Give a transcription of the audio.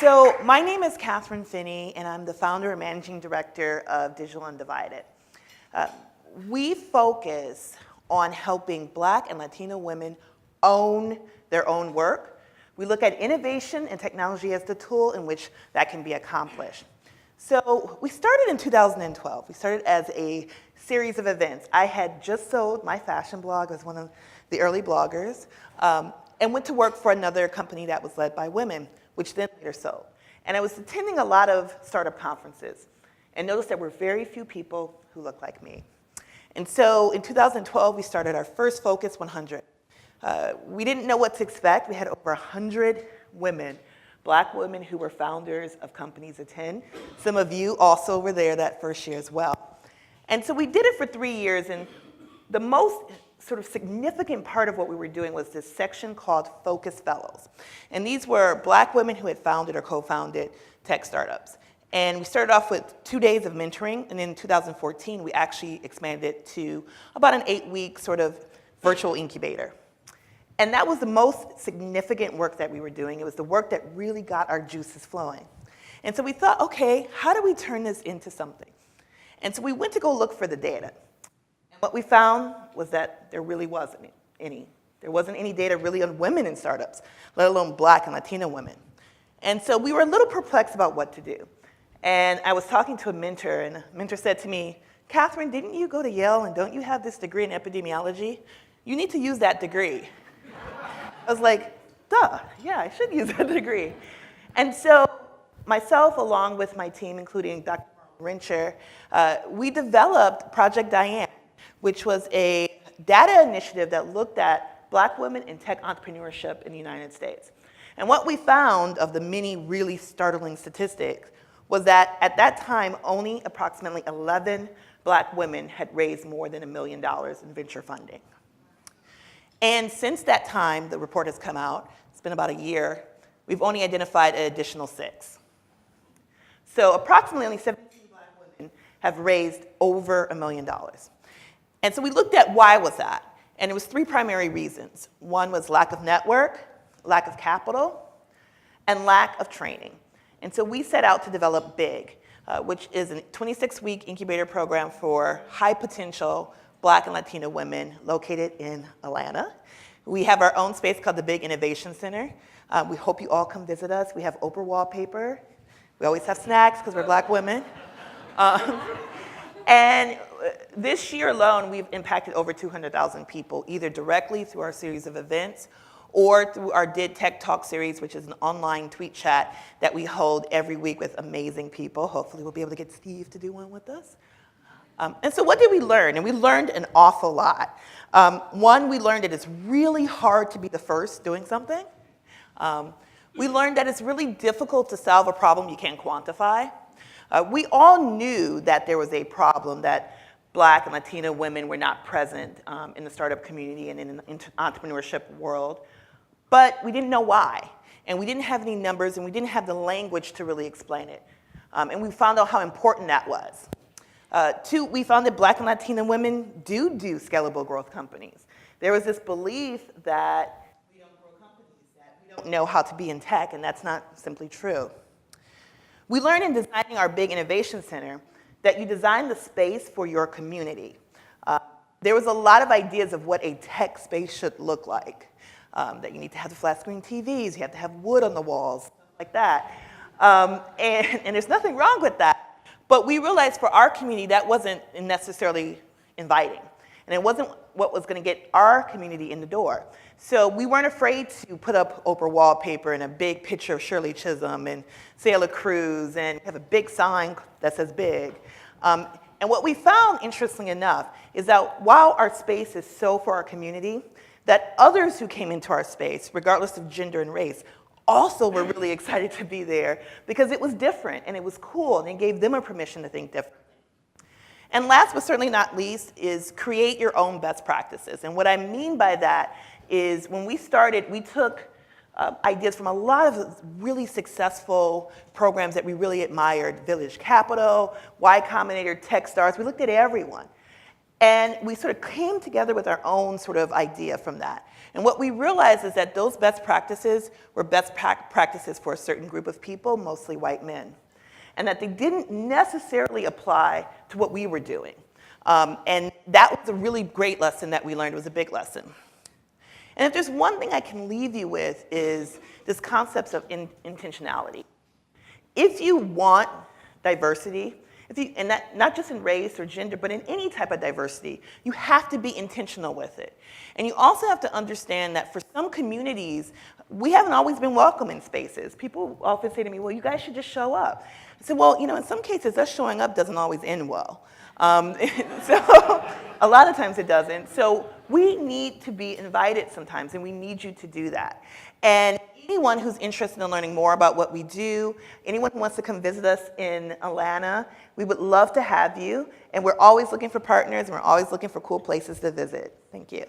So my name is Kathryn Finney, and I'm the founder and managing director of Digital Undivided. We focus on helping Black and Latino women own their own work. We look at innovation and technology as the tool in which that can be accomplished. So we started in 2012. We started as a series of events. I had just sold my fashion blog as one of the early bloggers, and went to work for another company that was led by women, which then later sold. And I was attending a lot of startup conferences and noticed there were very few people who looked like me. And so in 2012, we started our first Focus 100. We didn't know what to expect. We had over 100 women, Black women who were founders of companies attend. Some of you also were there that first year as well. And so we did it for 3 years, and the most sort of significant part of what we were doing was this section called Focus Fellows. And these were Black women who had founded or co-founded tech startups. And we started off with 2 days of mentoring, and in 2014, we actually expanded it to about an 8-week sort of virtual incubator. And that was the most significant work that we were doing. It was the work that really got our juices flowing. And so we thought, okay, how do we turn this into something? And so we went to go look for the data. What we found was that there really wasn't any. There wasn't any data really on women in startups, let alone Black and Latino women. And so we were a little perplexed about what to do. And I was talking to a mentor, and a mentor said to me, Kathryn, didn't you go to Yale, and don't you have this degree in epidemiology? You need to use that degree. I was like, duh, yeah, I should use that degree. And so myself, along with my team, including Dr. Rincher, we developed Project Diane, which was a data initiative that looked at Black women in tech entrepreneurship in the United States. And what we found of the many really startling statistics was that at that time, only approximately 11 Black women had raised more than $1 million in venture funding. And since that time, the report has come out, it's been about a year, we've only identified an additional 6. So approximately only 17 Black women have raised over $1 million. And so we looked at why was that, and it was 3 primary reasons. One was lack of network, lack of capital, and lack of training. And so we set out to develop BIG, which is a 26-week incubator program for high potential Black and Latino women located in Atlanta. We have our own space called the Big Innovation Center. We hope you all come visit us. We have Oprah wallpaper. We always have snacks because we're Black women. And this year alone, we've impacted over 200,000 people, either directly through our series of events or through our Did Tech Talk series, which is an online tweet chat that we hold every week with amazing people. Hopefully we'll be able to get Steve to do one with us. And so what did we learn? And we learned an awful lot. One, we learned that it's really hard to be the first doing something. We learned that it's really difficult to solve a problem you can't quantify. We all knew that there was a problem that Black and Latino women were not present in the startup community and in the entrepreneurship world, but we didn't know why. And we didn't have any numbers, and we didn't have the language to really explain it. And we found out how important that was. 2, we found that Black and Latino women do scalable growth companies. There was this belief that we don't grow companies, that we don't know how to be in tech, and that's not simply true. We learned in designing our Big Innovation Center that you design the space for your community. There was a lot of ideas of what a tech space should look like. That you need to have the flat screen TVs, you have to have wood on the walls, stuff like that. And there's nothing wrong with that. But we realized for our community that wasn't necessarily inviting. And it wasn't what was going to get our community in the door. So we weren't afraid to put up Oprah wallpaper and a big picture of Shirley Chisholm and Sailor Cruz and have a big sign that says BIG. And what we found, interestingly enough, is that while our space is so for our community, that others who came into our space, regardless of gender and race, also were really excited to be there because it was different and it was cool and it gave them a permission to think differently. And last but certainly not least is create your own best practices. And what I mean by that is when we started, we took ideas from a lot of really successful programs that we really admired, Village Capital, Y Combinator, Techstars. We looked at everyone. And we sort of came together with our own sort of idea from that. And what we realized is that those best practices were best practices for a certain group of people, mostly white men, and that they didn't necessarily apply to what we were doing. And that was a really great lesson that we learned. It was a big lesson. And if there's one thing I can leave you with is this concept of intentionality. If you want diversity, and that not just in race or gender, but in any type of diversity, you have to be intentional with it. And you also have to understand that for some communities, we haven't always been welcome in spaces. People often say to me, well, you guys should just show up. I said, well, in some cases, us showing up doesn't always end well. So a lot of times it doesn't. So we need to be invited sometimes, and we need you to do that. And anyone who's interested in learning more about what we do, anyone who wants to come visit us in Atlanta, we would love to have you. And we're always looking for partners, and we're always looking for cool places to visit. Thank you.